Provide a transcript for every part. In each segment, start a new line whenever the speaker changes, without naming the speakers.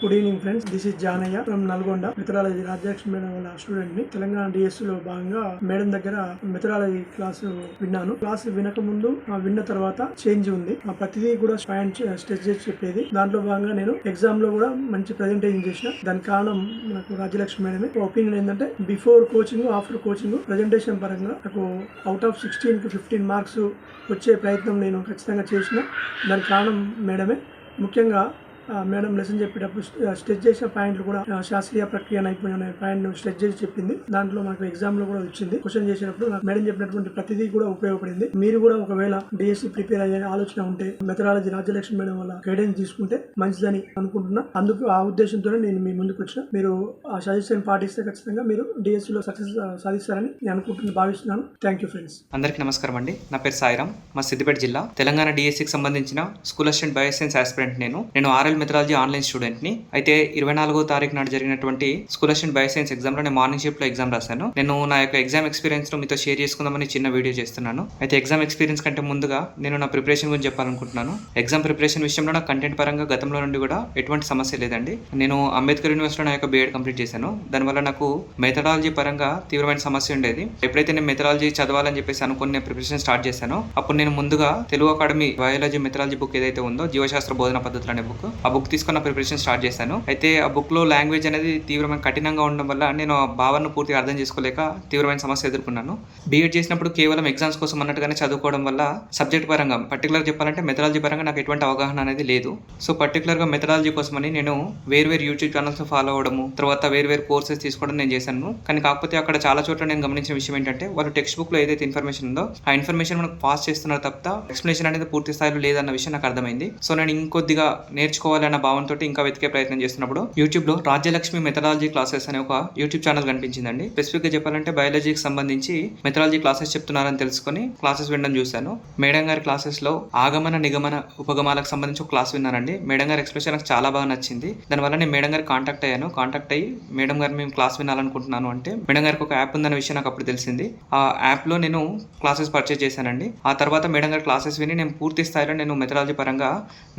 Good evening friends, this is Janayya from Nalgonda. Methodology Rajyalakshmi madam వాళ్ళ student ని. Telangana DS లో భాగంగా మేడం దగ్గర మెథడాలజీ క్లాసు విన్నాను. క్లాస్ వినక ముందు విన్న తర్వాత చేంజ్ ఉంది. ప్రతిదీ కూడా పాయింట్ స్ట్రెచ్ చేసి చెప్పేది. దాంట్లో భాగంగా నేను ఎగ్జామ్ లో కూడా మంచి ప్రెజెంటేషన్ చేసిన. దానికి కారణం నాకు రాజ్యలక్ష్మి మేడమే. ఒపీనియన్ ఏంటంటే before coaching, after coaching presentation పరంగా నాకు అవుట్ ఆఫ్ 16 కి 15 మార్క్స్ వచ్చే ప్రయత్నం నేను ఖచ్చితంగా చేసిన. దానికి కారణం మేడమే. ముఖ్యంగా మేడం లెసన్ చెప్పేటప్పుడు స్ట్రెచ్ చేసిన పాయింట్లు కూడా శాస్త్రీయ ప్రక్రియ నైపుణ్యం అనే పాయింట్ స్ట్రెచ్ చేసి చెప్పింది. దాంట్లో మనకు ఎగ్జామ్ లో కూడా వచ్చింది. క్వశ్చన్ చేసినప్పుడు నాకు మేడం చెప్పినటువంటి ప్రతిదీ కూడా ఉపయోగపడింది. మీరు కూడా ఒకవేళ డిఎస్సి ప్రిపేర్ అయ్యే ఆలోచన ఉంటే మెథడాలజీ రాజ్యలక్ష్మి మేడం వల్ల గైడెన్స్ తీసుకుంటే మంచిదని అనుకుంటున్నా. అందుకు ఆ ఉద్దేశంతోనే నేను మీ ముందుకు వచ్చిన. మీరు ఆ సజెషన్ పాటిస్తే ఖచ్చితంగా మీరు డిఎస్సి లో సక్సెస్ సాధిస్తారని నేను భావిస్తున్నాను. Thank you friends.
అందరికీ నమస్కారం అండి. నా పేరు సాయిరామ్, మా సిద్దిపేట జిల్లా. తెలంగాణ డిఎస్సికి సంబంధించిన స్కూల్ అసిస్టెంట్ బయోసైన్స్ ఆస్పిరెంట్. నేను ఆర్ఎల్ మెథడాలజీ ఆన్లైన్ స్టూడెంట్ ని. అయితే 24వ తారీఖు నాడు జరిగినటువంటి స్కూల్ అసిస్టెంట్ బయోసైన్స్ ఎగ్జామ్ లో నేను మార్నింగ్ షిఫ్ట్ లో ఎగ్జామ్ రాశాను. నేను నా యొక్క ఎగ్జామ్ ఎక్స్పీరియన్స్ తో మీతో షేర్ చేసుకుందామని చిన్న వీడియో చేస్తున్నాను. అయితే ఎగ్జామ్ ఎక్స్పీరియన్స్ కంటే ముందుగా నేను నా ప్రిపరేషన్ గురించి చెప్పాలనుకుంటున్నాను. ఎగ్జామ్ ప్రిపరేషన్ విషయంలో నా కంటెంట్ పరంగా గతంలో నుండి కూడా ఎటువంటి సమస్య లేదండి. నేను అంబేద్కర్ యూనివర్సిటీలో నా యొక్క బీఎడ్ కంప్లీట్ చేశాను. దానివల్ల నాకు మెథడాలజీ పరంగా తీవ్రమైన సమస్య ఉండేది. ఎప్పుడైతే నేను మెథడాలజీ చదవాలని చెప్పేసి అనుకుని నేను ప్రిపరేషన్ స్టార్ట్ చేశాను, అప్పుడు నేను ముందుగా Telugu academy biology methodology book ఏదైతే ఉందో, జీవశాస్త్ర బోధన పద్ధతులు అనే బుక్, ఆ బుక్ తీసుకున్న ప్రిపరేషన్ స్టార్ట్ చేశాను. అయితే ఆ బుక్ లో లాంగ్వేజ్ అనేది తీవ్రమైన కఠినంగా ఉండడం వల్ల నేను ఆ భావనను పూర్తిగా అర్థం చేసుకోలేక తీవ్రమైన సమస్య ఎదుర్కొన్నాను. బీఎడ్ చేసినప్పుడు కేవలం ఎగ్జామ్స్ కోసం అన్నట్టుగానే చదువుకోవడం వల్ల సబ్జెక్ట్ పరంగా పర్టికులర్ చెప్పాలంటే మెథడాలజీ పరంగా నాకు ఎటువంటి అవగాహన అనేది లేదు. సో పర్టికులర్ గా మెథడాలజీ కోసమని నేను వేరు యూట్యూబ్ ఛానల్స్ ఫాలో అవడము, తర్వాత వేరు కోర్సెస్ తీసుకోవడం నేను చేశాను. కానీ కాకపోతే అక్కడ చాలా చోట్ల నేను గమనించిన విషయం ఏంటంటే, వాళ్ళు టెక్స్ట్ బుక్ లో ఏదైతే ఇన్ఫర్మేషన్ ఉందో ఆ ఇన్ఫర్మేషన్ మనకు పాస్ చేస్తున్నారు తప్ప ఎక్స్ప్లెనేషన్ అనేది పూర్తి స్థాయిలో లేదన్న విషయం నాకు అర్థమైంది. సో నేను ఇంకొద్దిగా నేర్చుకోవాలన్న భావనతో ఇంకా వెతికే ప్రయత్నం చేస్తున్నప్పుడు యూట్యూబ్ లో రాజ్యలక్ష్మి మెథడాలజీ క్లాసెస్ అనే ఒక యూట్యూబ్ ఛానల్ కనిపించిందండి. స్పెసిఫిక్ గా చెప్పాలంటే బయాలజీకి సంబంధించి మెథడాలజీ క్లాసెస్ చెప్తున్నారని తెలుసుకొని క్లాసెస్ వినడం చూశాను. మేడం గారి క్లాసెస్ లో ఆగమన నిగమన ఉపగమాలకు సంబంధించి ఒక క్లాస్ విన్నానండి. మేడం గారి ఎక్స్ప్రెషన్ నాకు చాలా బాగా నచ్చింది. దానివల్ల నేను మేడం గారికి కాంటాక్ట్ అయ్యాను. కాంటాక్ట్ అయ్యి మేడం గారు మేము క్లాస్ వినాలనుకుంటున్నాను అంటే, మేడం గారికి ఒక యాప్ ఉందన్న విషయం నాకు అప్పుడు తెలిసింది. ఆ యాప్ లో నేను క్లాసెస్ పర్చేజ్ చేశానండి. ఆ తర్వాత మేడం గారి క్లాసెస్ విని నేను పూర్తి స్థాయిలో నేను మెథడాలజీ పరంగా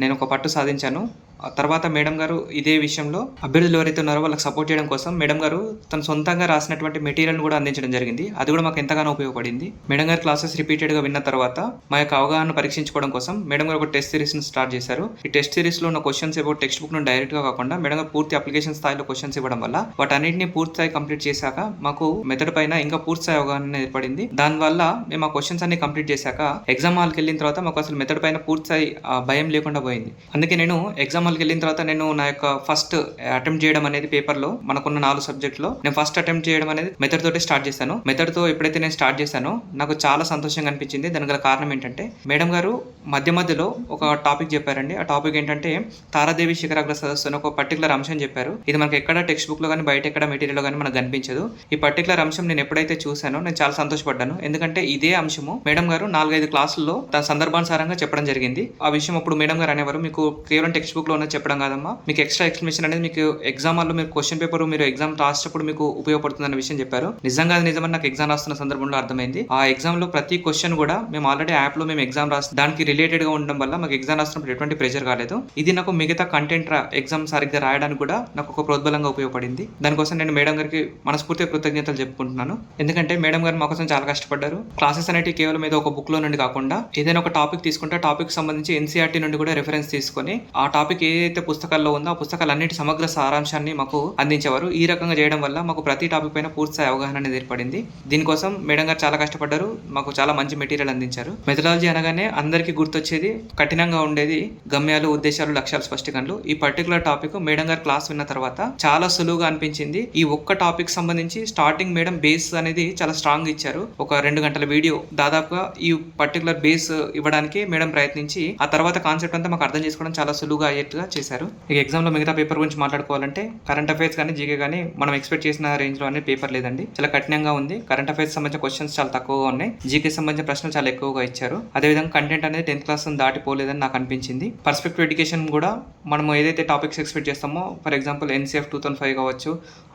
నేను ఒక పట్టు సాధించాను. ఆ తర్వాత మేడం గారు ఇదే విషయంలో అభ్యర్థులు ఎవరైతే ఉన్నారో వాళ్ళకి సపోర్ట్ చేయడం కోసం మేడం గారు తన సొంతంగా రాసినటువంటి మెటీరియల్ కూడా అందించడం జరిగింది. అది కూడా మాకు ఎంతగానో ఉపయోగపడింది. మేడం గారి క్లాసెస్ రిపీటెడ్ గా విన్న తర్వాత మా యొక్క అవగాహన పరీక్షించుకోవడం కోసం మేడం గారు ఒక టెస్ట్ సిరీస్ ని స్టార్ట్ చేశారు. ఈ టెస్ట్ సిరీస్ లో ఉన్న క్వశ్చన్స్ ఏవో టెక్స్ట్ బుక్ నుండి డైరెక్ట్ గా కాకుండా మేడం గారు పూర్తి అప్లికేషన్ స్థాయిలో క్వశ్చన్స్ ఇవ్వడం వల్ల వాటన్నిటిని పూర్తి స్థాయి కంప్లీట్ చేశాక మాకు మెథడ్ పైన ఇంకా పూర్తి స్థాయి అవగాహన ఏర్పడింది. దానివల్ల మేము ఆ క్వశ్చన్స్ అన్ని కంప్లీట్ చేశాక ఎగ్జామ్ హాల్కి వెళ్ళిన తర్వాత మాకు అసలు మెథడ్ పైన పూర్తి స్థాయి భయం లేకుండా పోయింది. అందుకే నేను ఎగ్జామ్ హాల్కి వెళ్ళిన తర్వాత నేను నా యొక్క ఫస్ట్ అటెంప్ట్ చేయడం అనేది పేపర్లో మనకున్న 4 సబ్జెక్టులో నేను ఫస్ట్ అటెంప్ట్ చేయడం అనేది మెథడ్ తోటి స్టార్ట్ చేశాను. మెథడ్ తో ఎప్పుడైతే నేను స్టార్ట్ చేశానో నాకు చాలా సంతోషంగా అనిపించింది. దానికి గల కారణం ఏంటంటే, మేడం గారు మధ్యలో ఒక టాపిక్ చెప్పారండి. ఆ టాపిక్ ఏంటంటే తారాదేవి శిఖరాగ్ర సదస్సు అని ఒక పర్టికులర్ అంశం చెప్పారు. ఇది మనకి ఎక్కడ టెక్స్ట్ బుక్ లో కానీ బయట ఎక్కడ మెటీరియల్ లో కానీ మనకు కనిపించదు. ఈ పర్టికులర్ అంశం నేను ఎప్పుడైతే చూసానో నేను చాలా సంతోషపడ్డాను. ఎందుకంటే ఇదే అంశము మేడం గారు 4-5 క్లాసుల్లో తన సందర్భానుసారంగా చెప్పడం జరిగింది. ఆ విషయం అప్పుడు మేడం గారు అనేవారు, మీకు కేవలం టెక్స్ట్ బుక్ లో ఉన్నది చెప్పడం కాదమ్మా, మీకు ఎక్స్ట్రా ఎక్స్ప్లెనేషన్ అనేది మీకు ఎగ్జామ్ లో మీరు క్వశ్చన్ పేపర్ మీరు ఎగ్జామ్ రాసేటప్పుడు మీకు ఉపయోగపడుతుంది అన్న విషయం చెప్పారు. నిజంగా అది నిజమని నాకు ఎగ్జామ్ రాస్తున్న సందర్భంలో అర్థమైంది. ఆ ఎగ్జామ్ లో ప్రతి క్వశ్చన్ కూడా మేము ఆల్రెడీ యాప్ లో మేము ఎగ్జామ్ రాసి దానికి రిలేటెడ్ గా ఉండడం వల్ల మాకు ఎగ్జామ్ రాస్తున్నప్పుడు ఎటువంటి ప్రెషర్ కాలేదు. ఇది నాకు మిగతా కంటెంట్ ఎగ్జామ్ సరిగ్గా రాయడానికి కూడా నాకు ఒక ప్రోద్బలంగా ఉపయోగపడింది. దానికోసం నేను మేడం గారికి మనస్ఫూర్తిగా కృతజ్ఞతలు చెప్పుకుంటున్నాను. ఎందుకంటే మేడం గారు మా కోసం చాలా కష్టపడ్డారు. క్లాసెస్ అనేవి కేవలం ఏదో ఒక బుక్ లో నుండి కాకుండా ఏదైనా ఒక టాపిక్ తీసుకుంటే టాపిక్ సంబంధించి ఎన్సీఆర్టీ నుండి కూడా రెఫరెన్స్ తీసుకొని ఆ టాపిక్ ఏదైతే పుస్తకాల్లో ఉందో ఆ పుస్తకాలన్నిటి సమగ్ర సారాంశాన్ని మాకు అందించేవారు. ఈ రకంగా చేయడం వల్ల మాకు ప్రతి టాపిక్ పైన పూర్తి అవగాహన అనేది ఏర్పడింది. దీనికోసం మేడం గారు చాలా కష్టపడ్డారు. మాకు చాలా మంచి మెటీరియల్ అందించారు. మెథడాలజీ అనగానే అందరికీ గుర్తొచ్చేది కఠినంగా ఉండేది గమ్యాలు, ఉద్దేశాలు, లక్ష్యాలు, స్పష్టీకరణలు. ఈ పర్టికులర్ టాపిక్ మేడం గారు క్లాస్ విన్న తర్వాత చాలా సులువుగా అనిపించింది. ఈ ఒక్క టాపిక్ సంబంధించి స్టార్టింగ్ మేడం బేస్ అనేది చాలా స్ట్రాంగ్ ఇచ్చారు. ఒక 2 గంటల వీడియో దాదాపుగా ఈ పర్టికులర్ బేస్ ఇవ్వడానికి మేడం ప్రయత్నించి ఆ తర్వాత కాన్సెప్ట్ అంతా మాకు అర్థం చేసుకోవడం చాలా సులువుగా అయ్యేట్టుగా చేశారు. ఈ ఎగ్జామ్ లో మిగతా పేపర్ గురించి మాట్లాడుకోవాలంటే కరెంట్ అఫైర్స్ కానీ జీకే కానీ మనం ఎక్స్పెక్ట్ చేసిన రేంజ్ లో అనే పేపర్ లేదండి. చాలా కఠినంగా ఉంది. కరెంట్ అఫైర్స్ సంబంధించిన క్వశ్చన్స్ చాలా తక్కువగా ఉన్నాయి. జీకే సంబంధించిన ప్రశ్నలు చాలా ఎక్కువగా ఇచ్చారు. అదేవిధంగా కంటెంట్ అనేది 10th క్లాస్ దాటిపోలేదని నాకు అనిపించింది. పర్స్పెక్టివ్ ఎడ్యుకేషన్ కూడా మనం ఏదైతే టాపిక్స్ ఎక్స్పెక్ట్ చేస్తామో, ఫర్ ఎగ్జాంపుల్ ఎన్సీఎఫ్ 2005 కావచ్చు,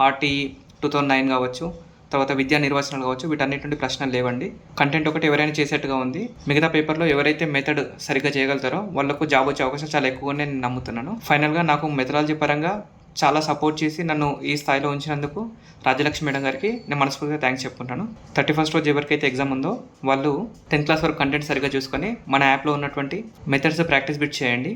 ఆర్టీఈ 2009 కావచ్చు, తర్వాత విద్యా నిర్వచనాలు కావచ్చు, వీటన్నిటి నుండి ప్రశ్నలు లేవండి. కంటెంట్ ఒకటి ఎవరైనా చేసేట్టుగా ఉంది. మిగతా పేపర్లో ఎవరైతే మెథడ్ సరిగ్గా చేయగలుగుతారో వాళ్ళకు జాబ్ వచ్చే అవకాశం చాలా ఎక్కువగానే నేను నమ్ముతున్నాను. ఫైనల్గా నాకు మెథడాలజీ పరంగా చాలా సపోర్ట్ చేసి నన్ను ఈ స్థాయిలో ఉంచినందుకు రాజ్యలక్ష్మి మేడం గారికి నేను మనస్ఫూర్తిగా థ్యాంక్స్ చెప్పుకుంటాను. 31st రోజు ఎవరికైతే ఎగ్జామ్ ఉందో వాళ్ళు 10th క్లాస్ వరకు కంటెంట్ సరిగ్గా చూసుకొని మన యాప్లో ఉన్నటువంటి మెథడ్స్ ప్రాక్టీస్ బిట్ చేయండి.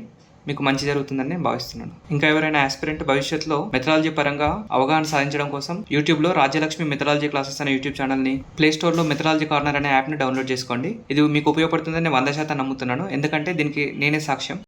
మీకు మంచి జరుగుతుందని నేను భావిస్తున్నాను. ఇంకా ఎవరైనా ఆస్పిరెంట్ భవిష్యత్తులో మెథడాలజీ పరంగా అవగాహన సాధించడం కోసం యూట్యూబ్లో రాజ్యలక్ష్మి మెథడాలజీ క్లాసెస్ అనే యూట్యూబ్ ఛానల్ని, ప్లే స్టోర్లో మెథడాలజీ కార్నర్ అనే యాప్ని డౌన్లోడ్ చేసుకోండి. ఇది మీకు ఉపయోగపడుతుందని నేను 100% నమ్ముతున్నాను. ఎందుకంటే దీనికి నేనే సాక్ష్యం.